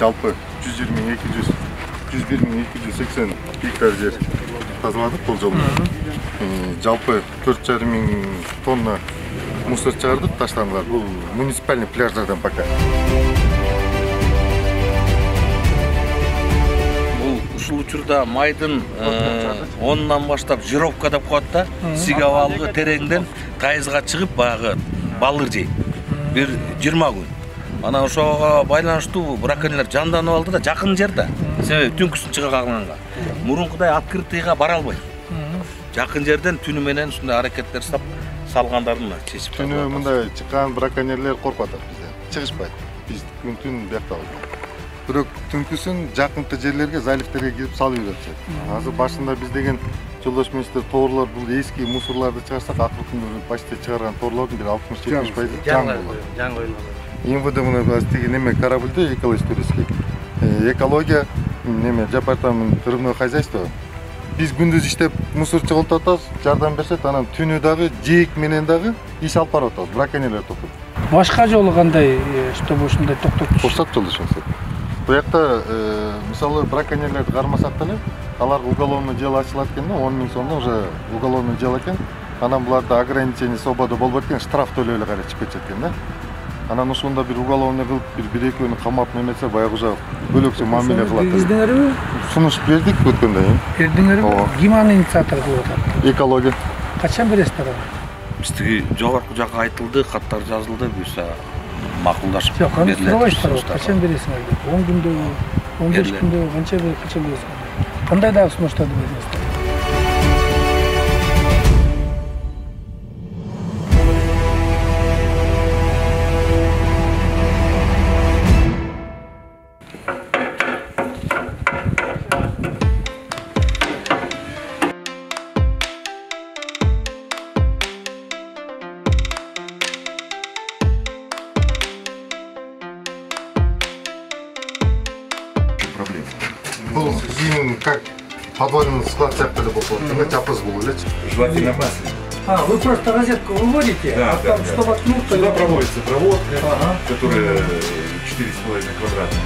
жалпы 101.280 гектар жер тазаладық бұл жолы. Жалпы 4,5 тонна мусор шығардық, таштанған. Бұл муниципальный пляждардан пока. Бұл ушул учурда майдын 10-нан баштап жировка деп коет да, Сигавалгы тереңден Тайызга чыгып баягы балыр жейт. Бир 20 күн. Анан ошого байланыштуу браконьерлер жанданып алды да, жакын жерде. Себеби түнкүсүн чыга калганга. Мурункудай открытыйга бара албайт. Жакын жерден түнү менен ушундай аракеттер салгандарын чечип алат. Түнү мындай чыккан браконьерлер коркуп атат бизде. Чыгышпайт. Биз түн биякта болдук. Бирок түнкүсүн жакынкы жерлерге, заливтерге кирип салып жүрөт. Азыр башында биз деген жолдош министр тоорлор бул эски мусорларды чыгарсак, акыркы күндөрү почти чыгарган тоорлордун бир 60-70% жаң болот. МВД мына тиги неме корабльде экологический экология неме департамент рыбное хозяйство. Биз күндүз иштеп мусор чыгалтып атабыз, жардам берсек, анан түнү дагы жээк менен дагы иш алып барып атабыз, браконьерлер топтоп. Башка жолу кандай, чтобы ушундай токтотуш? Курсак жолдошубуз. Буякта мисалы браконьерлерди кармасак деле, аларга уголовный дело ачылат экен да, 10 000 сомдон уже уголовный дело экен. Анан буларда ограничение свободы болбойт экен, штраф төлөй эле кара чыгып кетет экен да. Анан ошондо бир уголовный кылып, бир экөөнү камап неметсе, баягы уже бөлөкчө мамиле кылат. Биздиңерби? Сунуш бердик өткөндө. Бердиңерби? Ким аны инициатор кылып атат? Экология. Качан бересиздер аны? Биздиги жогорку жакка айтылды, каттар жазылды, буюрса макулдашып берилет. Жок, аны сурабайсыздар, качан бересиңер деп? 10 күндөгү, 15 күндөгү, качан бересиңер? Кандай дагы сунуштарды бересиңер? Был зимний, как подводный склад цептали был, когда тяпыз был, видите? Желательно масло. Вы просто розетку выводите, да, там, чтобы воткнуть... Сюда проводится проводка, которая 4,5 квадрата.